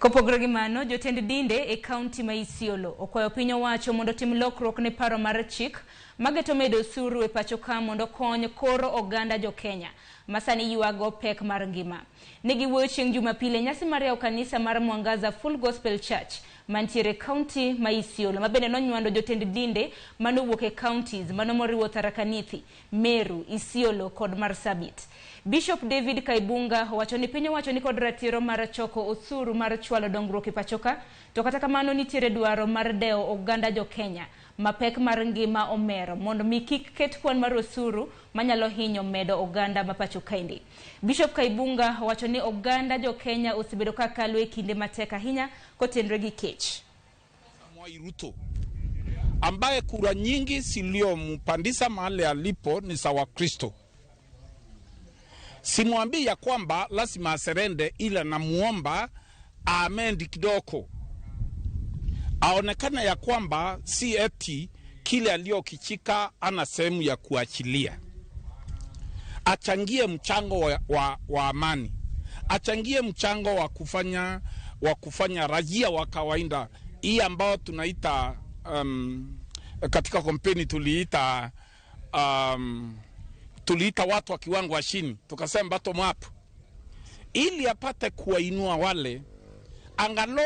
Kopogore mano, jotend dinde e kaonti ma Isiolo okwayo piny owacho mondo otim lokruok ne paro mar chik mageto medo osuru e pacho ka mondo kony koro oganda jo Kenya masani yuago pek mar ngima. Negi wuoyo chieng' Jumapili nyasi mar yawo kanisa mar Mwangaza Full Gospel Church mantiere kaonti ma Isiolo mabende nonywando jotend dinde manowuok e counties moriwo Tharaka Nithi, Meru, Isiolo kod Marsabit. Bishop David Kaibunga owacho ni piny owacho ni kod ratiro mar choko osuru mar chwalo dongruok e pachoka, to kata kamano nitiere dwaro mar deo oganda jo Kenya mapek mar ngima omero mondo mi kik ket kwan mar osuru manyalo hinyo medo oganda ma pachoka indi. Bishop Kaibunga owacho ni oganda jo Kenya osebedo ka kalo e kinde matek ahinya kotenre gi kech. Ruto ambaye kura nyingi ziliompandisha mahali alipo ni sawa Kristo. Simwambii ya kwamba lazima aserende, ila namuomba amendi kidogo. Aonekana ya kwamba si eti kile aliokichika ana sehemu ya kuachilia. Achangie mchango wa amani. Achangie mchango wa kufanya raia wa kawaida. Hii ambao tunaita katika kampeni tuliita watu wa kiwango wa chini, tukasema bottom up, ili apate kuwainua wale angalo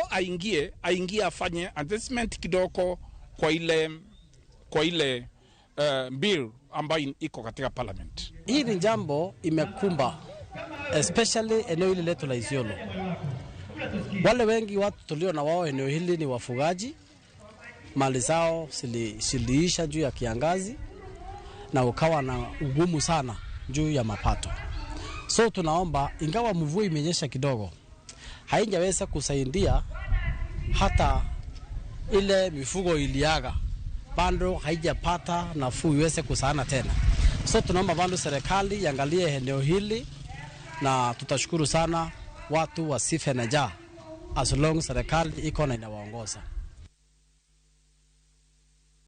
aingie afanye investment kidogo kwa ile bill ambayo iko katika parliament. Hii ni jambo imekumba especially eneo hili letu la Isiolo. Wale wengi watu tulio na wao eneo hili ni wafugaji, mali zao siliisha juu ya kiangazi na ukawa na ugumu sana juu ya mapato. So tunaomba, ingawa mvua imenyesha kidogo, haijaweza kusaidia hata ile mifugo iliaga, bado haijapata nafuu iweze kusaana tena. So tunaomba bado serikali iangalie eneo hili, na tutashukuru sana watu wasife na njaa as long serikali iko na inawaongoza.